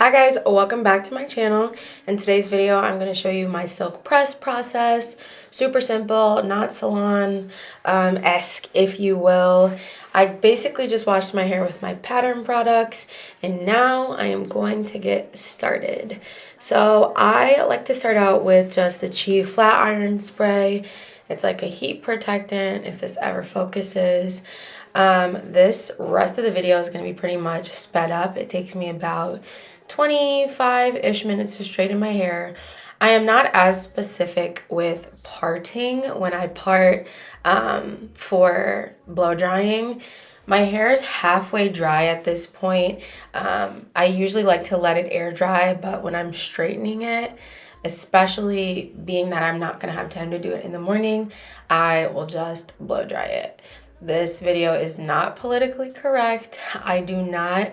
Hi guys, welcome back to my channel. In today's video, I'm going to show you my silk press process. Super simple, not salon-esque, if you will. I basically just washed my hair with my pattern products, and now I am going to get started. So I like to start out with just the Chi flat iron spray. It's like a heat protectant if this ever focuses. This rest of the video is going to be pretty much sped up. It takes me about 25-ish minutes to straighten my hair. I am not as specific with parting when I part for blow drying. My hair is halfway dry at this point. I usually like to let it air dry, but when I'm straightening it, especially being that I'm not going to have time to do it in the morning, I will just blow dry it. This video is not politically correct. I do not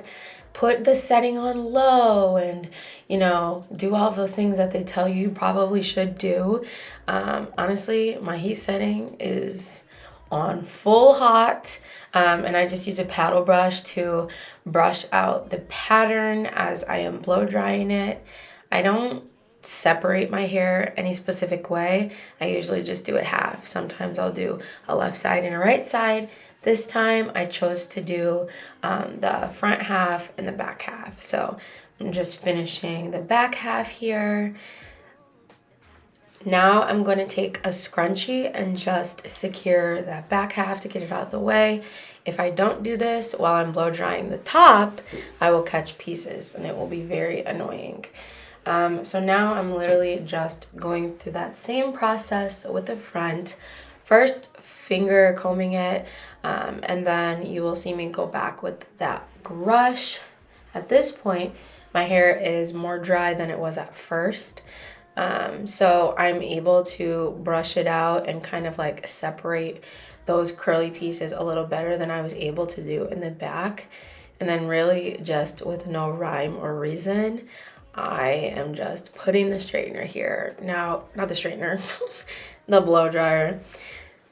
put the setting on low and, do all of those things that they tell you probably should do. Honestly, my heat setting is on full hot, and I just use a paddle brush to brush out the pattern as I am blow drying it. I don't separate my hair any specific way. I usually just do it half. Sometimes I'll do a left side and a right side. This time I chose to do the front half and the back half. So I'm just finishing the back half here. Now I'm going to take a scrunchie and just secure that back half to get it out of the way. If I don't do this while I'm blow drying the top, I will catch pieces and it will be very annoying. So now I'm literally just going through that same process with the front. First, finger combing it, and then you will see me go back with that brush. At this point, my hair is more dry than it was at first. So I'm able to brush it out and kind of like separate those curly pieces a little better than I was able to do in the back. And then really just with no rhyme or reason, I am just putting the straightener here. Now, not the straightener, the blow dryer.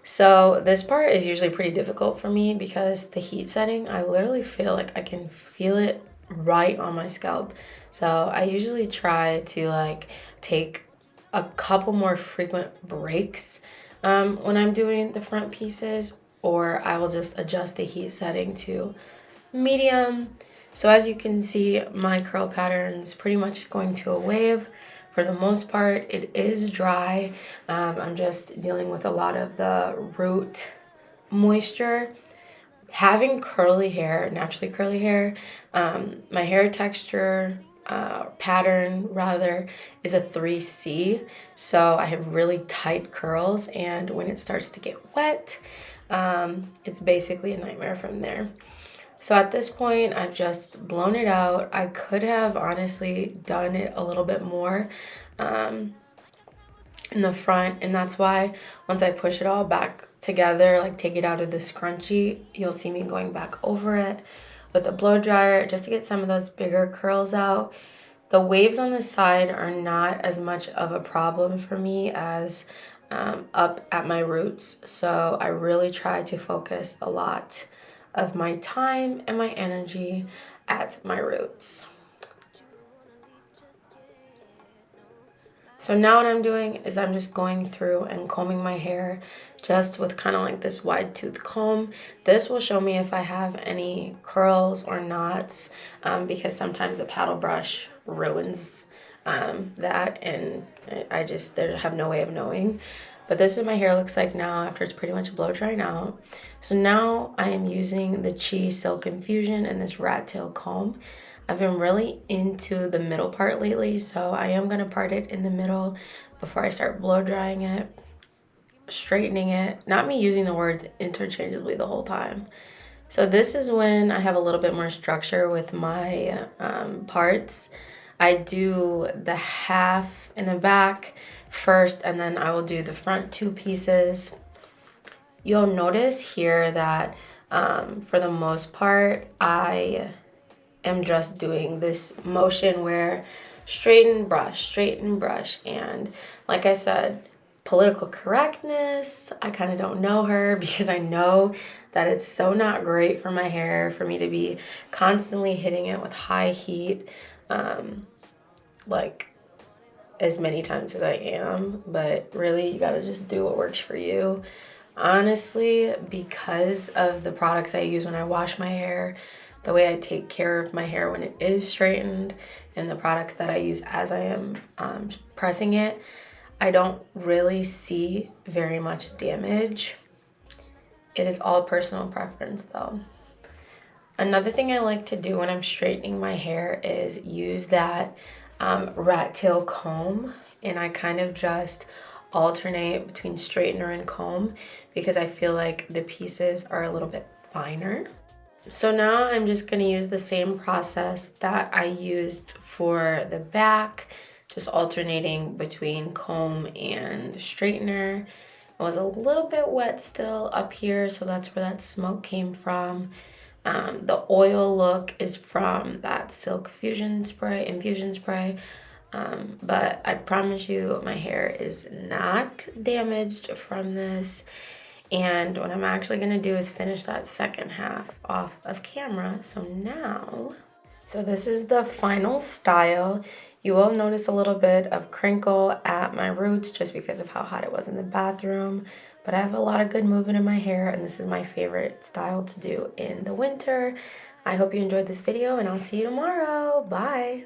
So this part is usually pretty difficult for me because the heat setting, I literally feel like I can feel it right on my scalp. So I usually try to take a couple more frequent breaks when I'm doing the front pieces, or I will just adjust the heat setting to medium. So as you can see, my curl pattern's pretty much going to a wave. For the most part, it is dry. I'm just dealing with a lot of the root moisture. Having curly hair, naturally curly hair, my hair texture pattern rather is a 3C. So I have really tight curls, and when it starts to get wet, it's basically a nightmare from there. So at this point, I've just blown it out. I could have honestly done it a little bit more in the front, and that's why once I push it all back together, like take it out of the scrunchie, you'll see me going back over it with a blow dryer just to get some of those bigger curls out. The waves on the side are not as much of a problem for me as up at my roots, so I really try to focus a lot of my time and my energy at my roots. So now what I'm doing is I'm just going through and combing my hair just with kind of like this wide tooth comb. This will show me if I have any curls or knots, because sometimes the paddle brush ruins that, and I just have no way of knowing. But this is what my hair looks like now after it's pretty much blow drying out. So now I am using the Chi Silk Infusion and this rat tail comb. I've been really into the middle part lately, so I am going to part it in the middle before I start blow drying it, straightening it. Not me using the words interchangeably the whole time. So this is when I have a little bit more structure with my parts. I do the half in the back first, and then I will do the front two pieces. You'll notice here that for the most part, I am just doing this motion where straighten, brush, and like I said, political correctness, I kind of don't know her because I know that it's so not great for my hair for me to be constantly hitting it with high heat. like as many times as I am, but really you gotta just do what works for you. Honestly, because of the products I use when I wash my hair, the way I take care of my hair when it is straightened, and the products that I use as I am pressing it, I don't really see very much damage. It is all personal preference though. Another thing I like to do when I'm straightening my hair is use that rat tail comb, and I kind of just alternate between straightener and comb because I feel like the pieces are a little bit finer. So now I'm just going to use the same process that I used for the back, just alternating between comb and straightener. It was a little bit wet still up here, so that's where that smoke came from. The oil look is from that Silk infusion spray. But I promise you my hair is not damaged from this. And what I'm actually gonna do is finish that second half off of camera. So this is the final style. You will notice a little bit of crinkle at my roots just because of how hot it was in the bathroom. But I have a lot of good movement in my hair, and this is my favorite style to do in the winter. I hope you enjoyed this video, and I'll see you tomorrow. Bye.